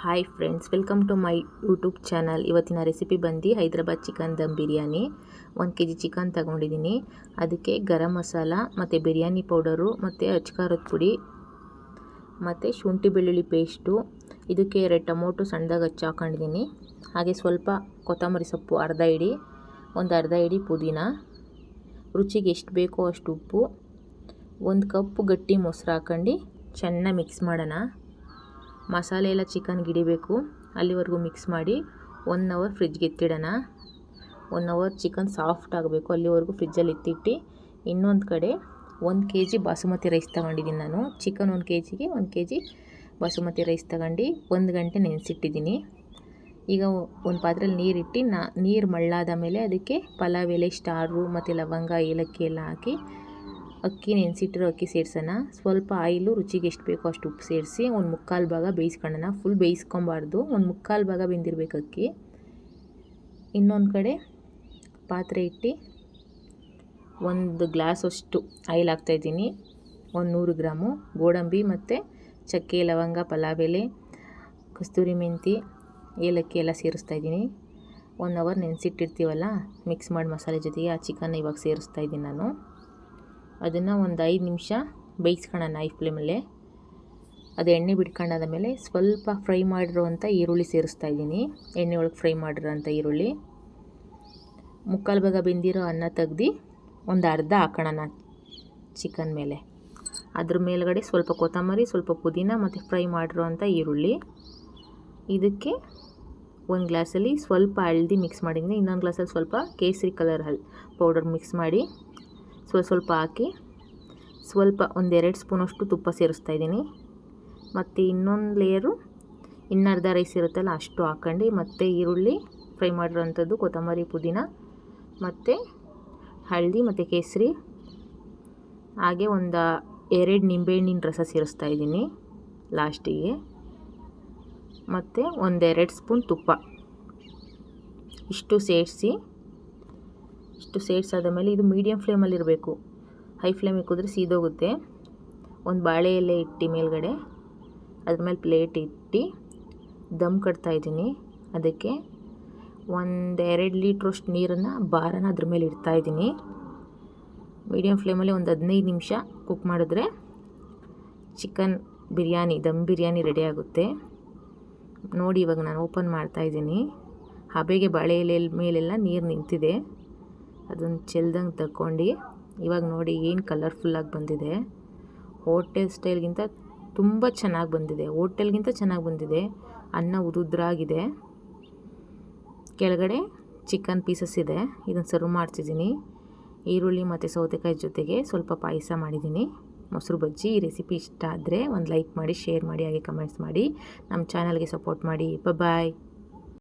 Hi friends, welcome to my YouTube channel. ಇವತ್ತಿನ recipe ಬಂದು Hyderabad chicken dum biryani. 1 kg chicken ತಗೊಂಡಿದ್ದೀನಿ. ಅದಕ್ಕೆ ಗರಂ ಮಸಾಲ ಮತ್ತು ಬಿರಿಯಾನಿ ಪೌಡರು ಮತ್ತು ಅಚ್ಕಾರದ ಪುಡಿ ಮತ್ತು ಶುಂಠಿ ಬೆಳ್ಳುಳ್ಳಿ ಪೇಸ್ಟು. ಇದಕ್ಕೆ 2 ಟೊಮೊಟೊ ಸಣ್ಣದಾಗಿ ಹಾಕೊಂಡಿದ್ದೀನಿ. ಹಾಗೆ ಸ್ವಲ್ಪ ಕೊತ್ತಂಬರಿ ಸೊಪ್ಪು ಅರ್ಧ ಹಿಡಿ, ಒಂದು ಅರ್ಧ ಹಿಡಿ ಪುದೀನ, ರುಚಿಗೆ ಎಷ್ಟು ಬೇಕೋ ಅಷ್ಟು ಉಪ್ಪು, 1 ಕಪ್ ಗಟ್ಟಿ ಮೊಸರು ಹಾಕೊಂಡು ಚೆನ್ನಾಗಿ ಮಿಕ್ಸ್ ಮಾಡೋಣ. ಮಸಾಲೆ ಎಲ್ಲ ಚಿಕನ್ಗೆ ಹಿಡಿಬೇಕು, ಅಲ್ಲಿವರೆಗೂ ಮಿಕ್ಸ್ ಮಾಡಿ 1 ಅವರ್ ಫ್ರಿಜ್ಗೆ ಎತ್ತಿಡೋಣ. 1 ಅವರ್ ಚಿಕನ್ ಸಾಫ್ಟ್ ಆಗಬೇಕು, ಅಲ್ಲಿವರೆಗೂ ಫ್ರಿಜ್ಜಲ್ಲಿ ಎತ್ತಿಟ್ಟು ಇನ್ನೊಂದು ಕಡೆ 1 kg ಬಾಸುಮತಿ ರೈಸ್ ತೊಗೊಂಡಿದ್ದೀನಿ ನಾನು. ಚಿಕನ್ 1 kgಗೆ 1 kg ಬಾಸುಮತಿ ರೈಸ್ ತಗೊಂಡು 1 ಗಂಟೆ ನೆನೆಸಿಟ್ಟಿದ್ದೀನಿ. ಈಗ ಒಂದು ಪಾತ್ರೆಯಲ್ಲಿ ನೀರಿಟ್ಟು ನೀರು ಮಳ್ಳಾದ ಮೇಲೆ ಅದಕ್ಕೆ ಪಲಾವ್ ಎಲೆ, ಸ್ಟಾರು ಮತ್ತು ಲವಂಗ, ಏಲಕ್ಕಿ ಎಲ್ಲ ಹಾಕಿ ಅಕ್ಕಿ ನೆನೆಸಿಟ್ಟಿರೋ ಅಕ್ಕಿ ಸೇರಿಸೋಣ. ಸ್ವಲ್ಪ ಆಯಿಲು, ರುಚಿಗೆ ಎಷ್ಟು ಬೇಕೋ ಅಷ್ಟು ಉಪ್ಪು ಸೇರಿಸಿ 1/4 ಭಾಗ ಬೇಯಿಸ್ಕೊಳ್ಳೋಣ. ಫುಲ್ ಬೇಯಿಸ್ಕೊಬಾರ್ದು, 1/4 ಭಾಗ ಬೆಂದಿರಬೇಕು ಅಕ್ಕಿ. ಇನ್ನೊಂದು ಕಡೆ ಪಾತ್ರೆ ಇಟ್ಟು 1 ಗ್ಲಾಸಷ್ಟು ಆಯಿಲ್ ಹಾಕ್ತಾಯಿದ್ದೀನಿ. 100 ಗ್ರಾಮು ಗೋಡಂಬಿ ಮತ್ತು ಚಕ್ಕೆ, ಲವಂಗ, ಪಲಾವ್ ಎಲೆ, ಕಸ್ತೂರಿ ಮೆಂತಿ, ಏಲಕ್ಕಿ ಎಲ್ಲ ಸೇರಿಸ್ತಾಯಿದ್ದೀನಿ. 1 ಅವರ್ ನೆನೆಸಿಟ್ಟಿರ್ತೀವಲ್ಲ ಮಿಕ್ಸ್ ಮಾಡಿ ಮಸಾಲೆ ಜೊತೆಗೆ, ಆ ಚಿಕನ್ನ ಇವಾಗ ಸೇರಿಸ್ತಾಯಿದ್ದೀನಿ ನಾನು. ಅದನ್ನು ಒಂದು 5 ನಿಮಿಷ ಬೇಯಿಸ್ಕೊಳ್ಳೋಣ ಹೈ ಫ್ಲೇಮಲ್ಲೇ. ಅದು ಎಣ್ಣೆ ಬಿಟ್ಕೊಂಡಾದ ಮೇಲೆ ಸ್ವಲ್ಪ ಫ್ರೈ ಮಾಡಿರೋವಂಥ ಈರುಳ್ಳಿ ಸೇರಿಸ್ತಾಯಿದ್ದೀನಿ. ಎಣ್ಣೆ ಒಳಗೆ ಫ್ರೈ ಮಾಡಿರೋಂಥ ಈರುಳ್ಳಿ. 1/4 ಭಾಗ ಬೆಂದಿರೋ ಅನ್ನ ತೆಗ್ದು ಒಂದು ಅರ್ಧ ಹಾಕೋಣ ಚಿಕನ್ ಮೇಲೆ. ಅದ್ರ ಮೇಲ್ಗಡೆ ಸ್ವಲ್ಪ ಕೊತ್ತಂಬರಿ, ಸ್ವಲ್ಪ ಪುದೀನ ಮತ್ತು ಫ್ರೈ ಮಾಡಿರೋವಂಥ ಈರುಳ್ಳಿ. ಇದಕ್ಕೆ 1 ಗ್ಲಾಸಲ್ಲಿ ಸ್ವಲ್ಪ ಹಳದಿ ಮಿಕ್ಸ್ ಮಾಡಿದ್ದೀನಿ. ಇನ್ನೊಂದು ಗ್ಲಾಸಲ್ಲಿ ಸ್ವಲ್ಪ ಕೇಸರಿ ಕಲರ್ ಪೌಡರ್ ಮಿಕ್ಸ್ ಮಾಡಿ ಸ್ವಲ್ಪ ಹಾಕಿ ಸ್ವಲ್ಪ 1-2 ಸ್ಪೂನಷ್ಟು ತುಪ್ಪ ಸೇರಿಸ್ತಾಯಿದ್ದೀನಿ. ಮತ್ತು ಇನ್ನೊಂದು ಲೇಯರು ಇನ್ನರ್ಧ ರೈಸ್ ಇರುತ್ತಲ್ಲ ಅಷ್ಟು ಹಾಕ್ಕೊಂಡು ಮತ್ತೆ ಈರುಳ್ಳಿ ಫ್ರೈ ಮಾಡಿರೋವಂಥದ್ದು, ಕೊತ್ತಂಬರಿ, ಪುದೀನ ಮತ್ತು ಹಳದಿ ಮತ್ತು ಕೇಸರಿ, ಹಾಗೆ 2 ನಿಂಬೆಹಣ್ಣಿನ ರಸ ಸೇರಿಸ್ತಾಯಿದ್ದೀನಿ ಲಾಸ್ಟಿಗೆ. ಮತ್ತು 1-2 ಸ್ಪೂನ್ ತುಪ್ಪ. ಇಷ್ಟು ಸೇರಿಸಾದ ಮೇಲೆ ಇದು ಮೀಡಿಯಮ್ ಫ್ಲೇಮಲ್ಲಿ ಇರಬೇಕು. ಹೈ ಫ್ಲೇಮಿಗೆ ಕುದ್ರೆ ಸೀದೋಗುತ್ತೆ. ಒಂದು ಬಾಳೆ ಎಲೆ ಇಟ್ಟು ಮೇಲ್ಗಡೆ, ಅದ್ರ ಮೇಲೆ ಪ್ಲೇಟ್ ಇಟ್ಟು ದಮ್ ಕಟ್ತಾಯಿದ್ದೀನಿ. ಅದಕ್ಕೆ 1-2 ಲೀಟ್ರಷ್ಟು ನೀರನ್ನು ಬಾರನ ಅದ್ರ ಮೇಲೆ ಇಡ್ತಾಯಿದ್ದೀನಿ. ಮೀಡಿಯಮ್ ಫ್ಲೇಮಲ್ಲಿ ಒಂದು 15 ನಿಮಿಷ ಕುಕ್ ಮಾಡಿದ್ರೆ ಚಿಕನ್ ಬಿರಿಯಾನಿ, ದಮ್ ಬಿರಿಯಾನಿ ರೆಡಿ ಆಗುತ್ತೆ. ನೋಡಿ ಇವಾಗ ನಾನು ಓಪನ್ ಮಾಡ್ತಾಯಿದ್ದೀನಿ. ಹಬೆಗೆ ಬಾಳೆ ಎಲೆ ಮೇಲೆಲ್ಲ ನೀರು ನಿಂತಿದೆ. ಅದನ್ನು ಚೆಲ್ದಂಗೆ ತಗೊಂಡು ಇವಾಗ ನೋಡಿ ಏನು ಕಲರ್ಫುಲ್ಲಾಗಿ ಬಂದಿದೆ. ಹೋಟೆಲ್ ಸ್ಟೈಲ್ಗಿಂತ ತುಂಬ ಚೆನ್ನಾಗಿ ಬಂದಿದೆ. ಹೋಟೆಲ್ಗಿಂತ ಚೆನ್ನಾಗಿ ಬಂದಿದೆ. ಅನ್ನ ಉದುದ್ರಾಗಿದೆ. ಕೆಳಗಡೆ ಚಿಕನ್ ಪೀಸಸ್ ಇದೆ. ಇದನ್ನು ಸರ್ವ್ ಮಾಡ್ತಿದ್ದೀನಿ. ಈರುಳ್ಳಿ ಮತ್ತು ಸೌತೆಕಾಯಿ ಜೊತೆಗೆ ಸ್ವಲ್ಪ ಪಾಯಸ ಮಾಡಿದ್ದೀನಿ, ಮೊಸರು ಬಜ್ಜಿ. ಈ ರೆಸಿಪಿ ಇಷ್ಟ ಆದರೆ ಒಂದು ಲೈಕ್ ಮಾಡಿ, ಶೇರ್ ಮಾಡಿ, ಹಾಗೆ ಕಮೆಂಟ್ಸ್ ಮಾಡಿ. ನಮ್ಮ ಚಾನಲ್ಗೆ ಸಪೋರ್ಟ್ ಮಾಡಿ. ಬಾಯ್.